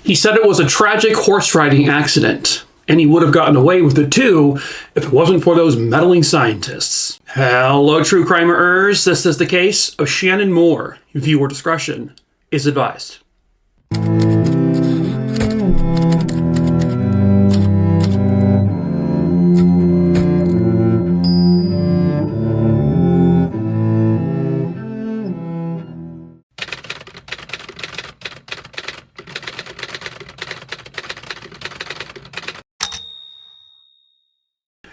He said it was a tragic horse riding accident, and he would have gotten away with it too if it wasn't for those meddling scientists. Hello, true crimerers. This is the case of Shannon Mohr. Viewer discretion is advised.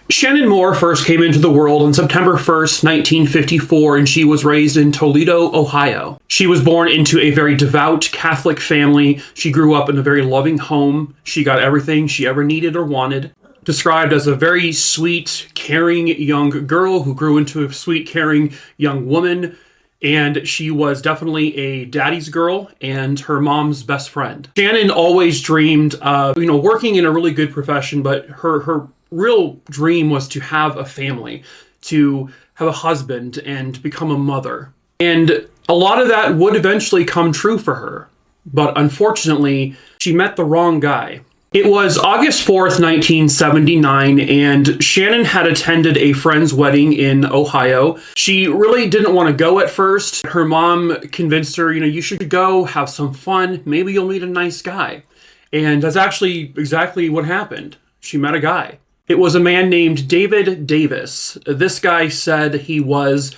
Shannon Mohr first came into the world on September 1st, 1954, and she was raised in Toledo, Ohio. She was born into a very devout Catholic family. She grew up in a very loving home. She got everything she ever needed or wanted. Described as a very sweet, caring young girl who grew into a sweet, caring young woman. And she was definitely a daddy's girl and her mom's best friend. Shannon always dreamed of, working in a really good profession, but her real dream was to have a family, to have a husband and become a mother. And a lot of that would eventually come true for her. But unfortunately, she met the wrong guy. It was August 4th, 1979, and Shannon had attended a friend's wedding in Ohio. She really didn't want to go at first. Her mom convinced her, you should go, have some fun. Maybe you'll meet a nice guy. And that's actually exactly what happened. She met a guy. It was a man named David Davis. This guy said he was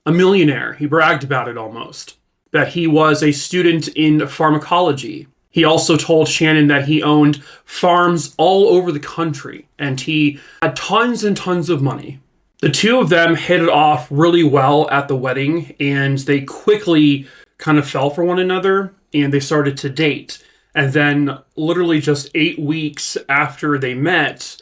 a millionaire. He bragged about it almost. That he was a student in pharmacology. He also told Shannon that he owned farms all over the country and he had tons and tons of money. The two of them hit it off really well at the wedding and they quickly kind of fell for one another and they started to date. And then literally just 8 weeks after they met,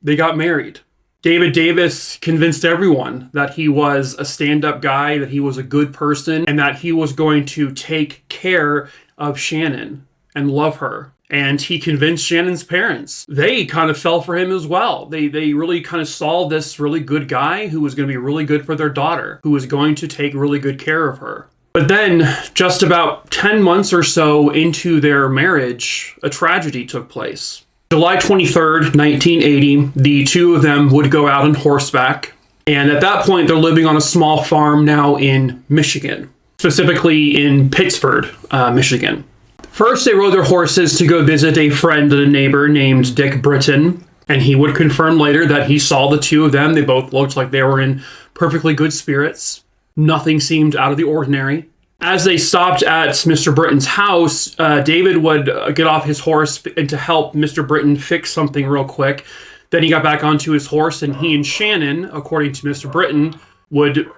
they got married. David Davis convinced everyone that he was a stand-up guy, that he was a good person, and that he was going to take care of Shannon and love her. And he convinced Shannon's parents. They kind of fell for him as well. They really kind of saw this really good guy who was going to be really good for their daughter, who was going to take really good care of her. But then, just about 10 months or so into their marriage, a tragedy took place. July 23rd, 1980, the two of them would go out on horseback. And at that point, they're living on a small farm now in Michigan, specifically in Pittsford, Michigan. First, they rode their horses to go visit a friend and a neighbor named Dick Britton. And he would confirm later that he saw the two of them. They both looked like they were in perfectly good spirits. Nothing seemed out of the ordinary. As they stopped at Mr. Britton's house, David would get off his horse and to help Mr. Britton fix something real quick. Then he got back onto his horse and he and Shannon, according to Mr. Britton, would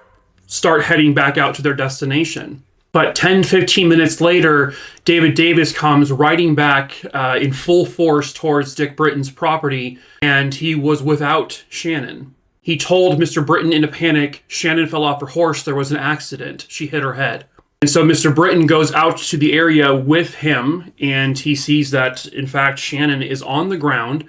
start heading back out to their destination. But 10-15 minutes later, David Davis comes riding back in full force towards Dick Britton's property, and he was without Shannon. He told Mr. Britton in a panic, Shannon fell off her horse, there was an accident, she hit her head. And so Mr. Britton goes out to the area with him, and he sees that, in fact, Shannon is on the ground,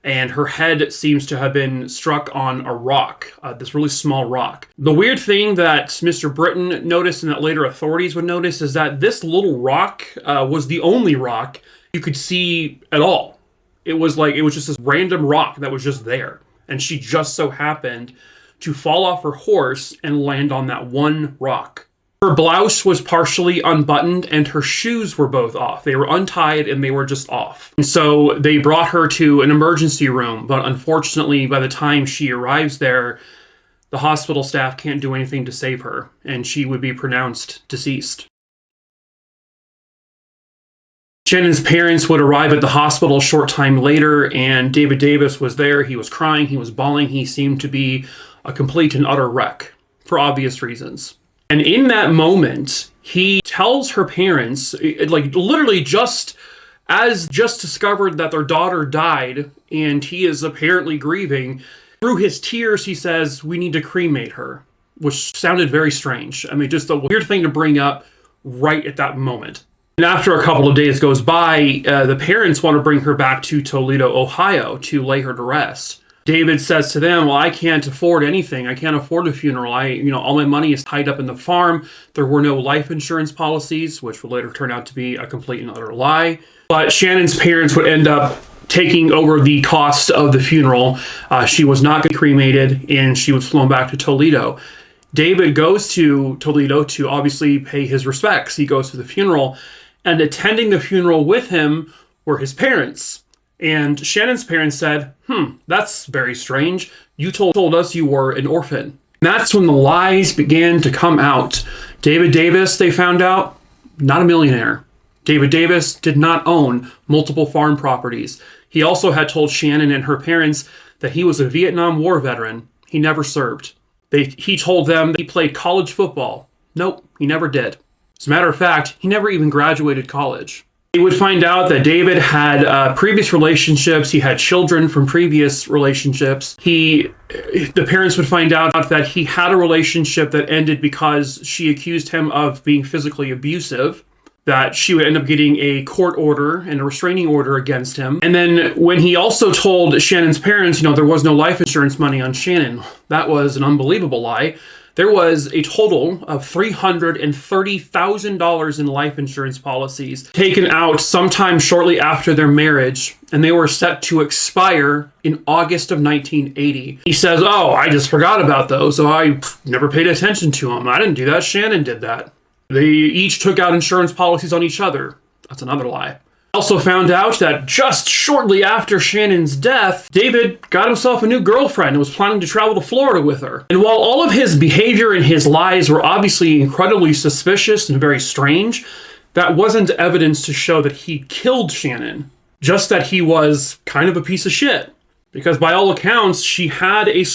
and her head seems to have been struck on a rock, this really small rock. The weird thing that Mr. Britton noticed and that later authorities would notice is that this little rock was the only rock you could see at all. It was just this random rock that was just there. And she just so happened to fall off her horse and land on that one rock. Her blouse was partially unbuttoned and her shoes were both off. They were untied and they were just off. And so they brought her to an emergency room, but unfortunately, by the time she arrives there, the hospital staff can't do anything to save her, and she would be pronounced deceased. Shannon's parents would arrive at the hospital a short time later, and David Davis was there. He was crying, he was bawling, he seemed to be a complete and utter wreck, for obvious reasons. And in that moment, he tells her parents, literally just discovered that their daughter died, and he is apparently grieving. Through his tears, he says, we need to cremate her, which sounded very strange. I mean, just a weird thing to bring up right at that moment. And after a couple of days goes by, the parents want to bring her back to Toledo, Ohio to lay her to rest. David says to them, well, I can't afford anything. I can't afford a funeral. All my money is tied up in the farm. There were no life insurance policies, which would later turn out to be a complete and utter lie. But Shannon's parents would end up taking over the cost of the funeral. She was not cremated, and she was flown back to Toledo. David goes to Toledo to obviously pay his respects. He goes to the funeral, and attending the funeral with him were his parents. And Shannon's parents said, that's very strange. You told us you were an orphan. And that's when the lies began to come out. David Davis, they found out, not a millionaire. David Davis did not own multiple farm properties. He also had told Shannon and her parents that he was a Vietnam War veteran. He never served. He told them that he played college football. Nope, he never did. As a matter of fact, he never even graduated college. They would find out that David had previous relationships. He had children from previous relationships. The parents would find out that he had a relationship that ended because she accused him of being physically abusive, that she would end up getting a court order and a restraining order against him. And then when he also told Shannon's parents, there was no life insurance money on Shannon, that was an unbelievable lie. There was a total of $330,000 in life insurance policies taken out sometime shortly after their marriage, and they were set to expire in August of 1980. He says, I just forgot about those, so I never paid attention to them. I didn't do that. Shannon did that. They each took out insurance policies on each other. That's another lie. Also found out that just shortly after Shannon's death, David got himself a new girlfriend and was planning to travel to Florida with her. And while all of his behavior and his lies were obviously incredibly suspicious and very strange, that wasn't evidence to show that he killed Shannon, just that he was kind of a piece of shit. Because by all accounts, she had a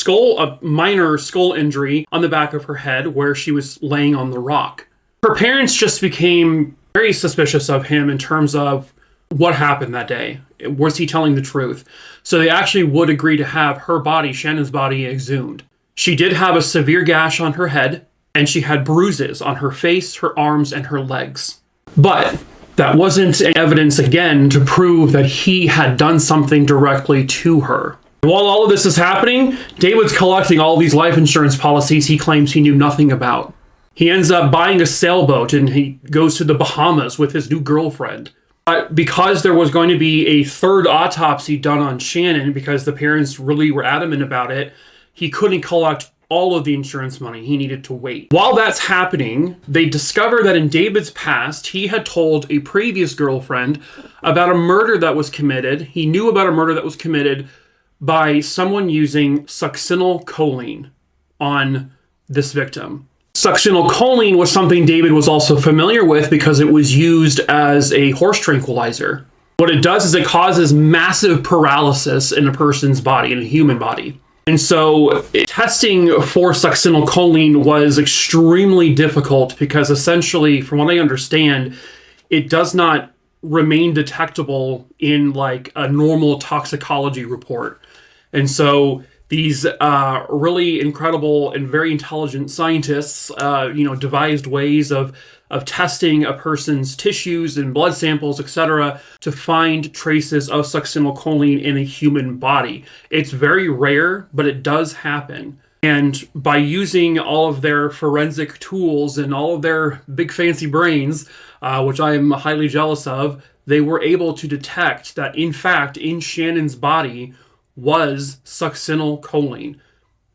minor skull injury on the back of her head where she was laying on the rock. Her parents just became very suspicious of him in terms of what happened that day. Was he telling the truth? So they actually would agree to have her body, Shannon's body, exhumed. She did have a severe gash on her head, and she had bruises on her face, her arms, and her legs. But that wasn't evidence, again, to prove that he had done something directly to her. While all of this is happening, David's collecting all these life insurance policies he claims he knew nothing about. He ends up buying a sailboat, and he goes to the Bahamas with his new girlfriend. But because there was going to be a third autopsy done on Shannon, because the parents really were adamant about it, he couldn't collect all of the insurance money. He needed to wait. While that's happening, they discover that in David's past, he had told a previous girlfriend about a murder that was committed. He knew about a murder that was committed by someone using succinylcholine on this victim. Succinylcholine was something David was also familiar with because it was used as a horse tranquilizer. What it does is it causes massive paralysis in a person's body, in a human body. And so testing for succinylcholine was extremely difficult because essentially, from what I understand, it does not remain detectable in like a normal toxicology report. And so these really incredible and very intelligent scientists, devised ways of testing a person's tissues and blood samples, etc., to find traces of succinylcholine in a human body. It's very rare, but it does happen. And by using all of their forensic tools and all of their big fancy brains, which I am highly jealous of, they were able to detect that, in fact, in Shannon's body was succinylcholine.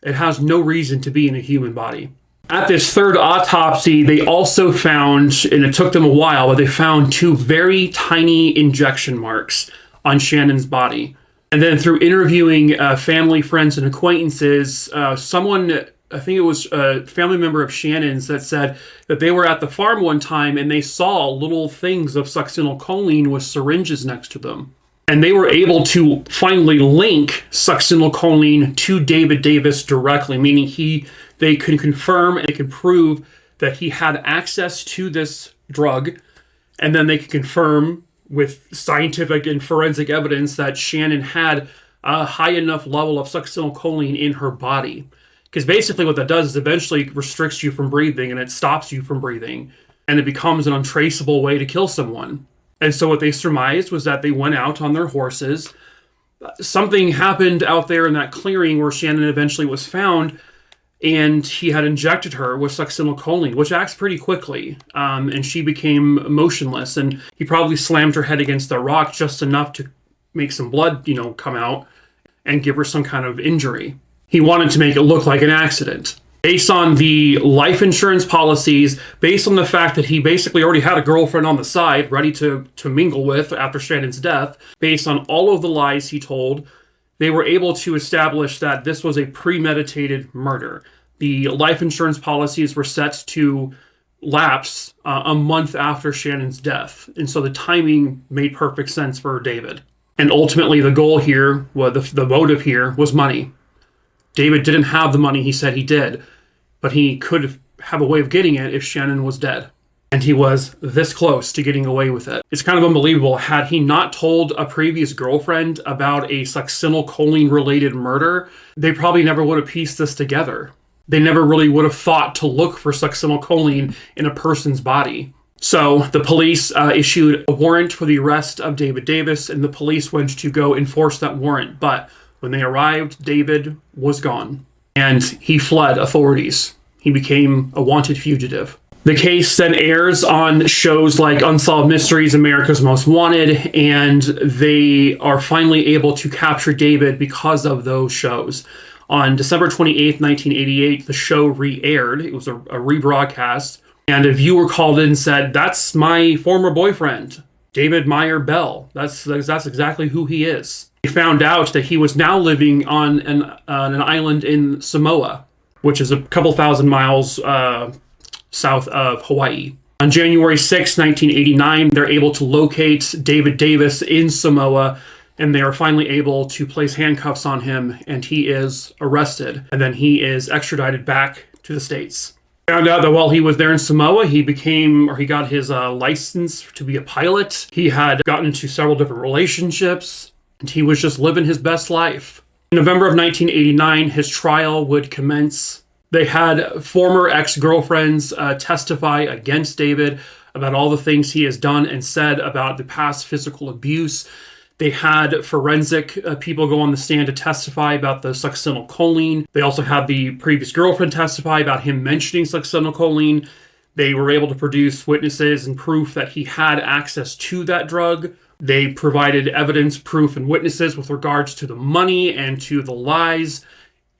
It has no reason to be in a human body. At this third autopsy, they also found, and it took them a while, but they found 2 very tiny injection marks on Shannon's body. And then through interviewing family, friends, and acquaintances, someone, I think it was a family member of Shannon's, that said that they were at the farm one time and they saw little things of succinylcholine with syringes next to them. And they were able to finally link succinylcholine to David Davis directly, meaning they could confirm and they could prove that he had access to this drug, and then they could confirm with scientific and forensic evidence that Shannon had a high enough level of succinylcholine in her body. Because basically what that does is eventually restricts you from breathing, and it stops you from breathing, and it becomes an untraceable way to kill someone. And so what they surmised was that they went out on their horses, something happened out there in that clearing where Shannon eventually was found, and he had injected her with succinylcholine, which acts pretty quickly, and she became motionless, and he probably slammed her head against the rock just enough to make some blood, come out and give her some kind of injury. He wanted to make it look like an accident. Based on the life insurance policies, based on the fact that he basically already had a girlfriend on the side ready to mingle with after Shannon's death, based on all of the lies he told, they were able to establish that this was a premeditated murder. The life insurance policies were set to lapse a month after Shannon's death, and so the timing made perfect sense for David. And ultimately, the goal here, the motive here, was money. David didn't have the money he said he did, but he could have a way of getting it if Shannon was dead. And he was this close to getting away with it. It's kind of unbelievable. Had he not told a previous girlfriend about a succinylcholine-related murder, they probably never would have pieced this together. They never really would have thought to look for succinylcholine in a person's body. So the police issued a warrant for the arrest of David Davis, and the police went to go enforce that warrant. But when they arrived, David was gone, and he fled authorities. He became a wanted fugitive. The case then airs on shows like Unsolved Mysteries, America's Most Wanted, and they are finally able to capture David because of those shows. On December 28th, 1988, the show re-aired. It was a rebroadcast, and a viewer called in and said, "That's my former boyfriend, David Meyer Bell. That's exactly who he is." They found out that he was now living on an island in Samoa, which is a couple thousand miles south of Hawaii. On January 6, 1989, they're able to locate David Davis in Samoa, and they are finally able to place handcuffs on him, and he is arrested. And then he is extradited back to the States. Found out that while he was there in Samoa, he got his license to be a pilot. He had gotten into several different relationships, and he was just living his best life. In November of 1989, his trial would commence. They had former ex-girlfriends testify against David about all the things he has done and said about the past physical abuse. They had forensic people go on the stand to testify about the succinylcholine. They also had the previous girlfriend testify about him mentioning succinylcholine. They were able to produce witnesses and proof that he had access to that drug. They provided evidence, proof, and witnesses with regards to the money and to the lies.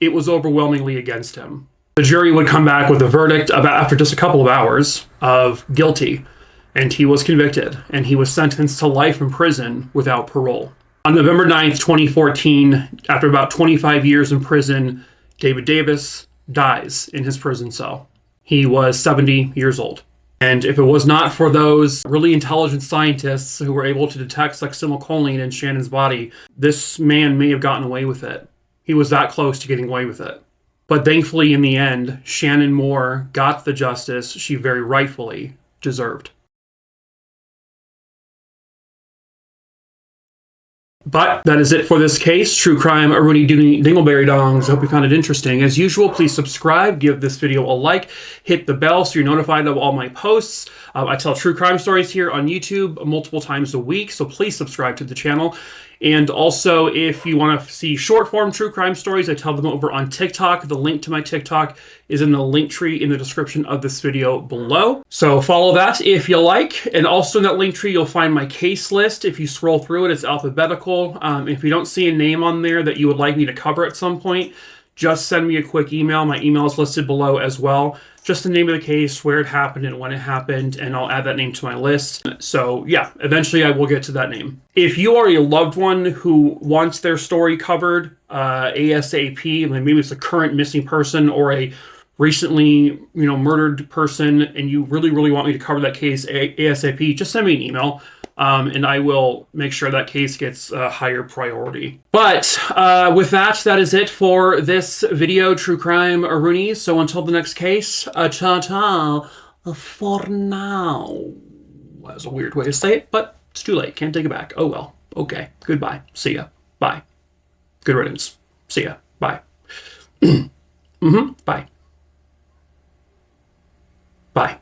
It was overwhelmingly against him. The jury would come back with a verdict after just a couple of hours of guilty, and he was convicted, and he was sentenced to life in prison without parole. On November 9th, 2014, after about 25 years in prison, David Davis dies in his prison cell. He was 70 years old. And if it was not for those really intelligent scientists who were able to detect succinylcholine in Shannon's body, this man may have gotten away with it. He was that close to getting away with it. But thankfully, in the end, Shannon Mohr got the justice she very rightfully deserved. But that is it for this case. True crime, a Rooney Dooney Dingleberry Dongs. I hope you found it interesting. As usual, please subscribe, give this video a like, hit the bell so you're notified of all my posts. I tell true crime stories here on YouTube multiple times a week, so please subscribe to the channel. And also, if you want to see short-form true crime stories, I tell them over on TikTok. The link to my TikTok is in the link tree in the description of this video below. So follow that if you like. And also in that link tree, you'll find my case list. If you scroll through it, it's alphabetical. If you don't see a name on there that you would like me to cover at some point, just send me a quick email. My email is listed below as well. Just the name of the case, where it happened, and when it happened, and I'll add that name to my list. So yeah, eventually I will get to that name. If you are a loved one who wants their story covered ASAP, maybe it's a current missing person or a recently murdered person, and you really want me to cover that case ASAP, just send me an email. And I will make sure that case gets a higher priority. But with that, that is it for this video, True Crime Rooney. So until the next case, ta-ta for now. That was a weird way to say it, but it's too late. Can't take it back. Oh well. Okay. Goodbye. See ya. Bye. Good riddance. See ya. Bye. Bye. Bye.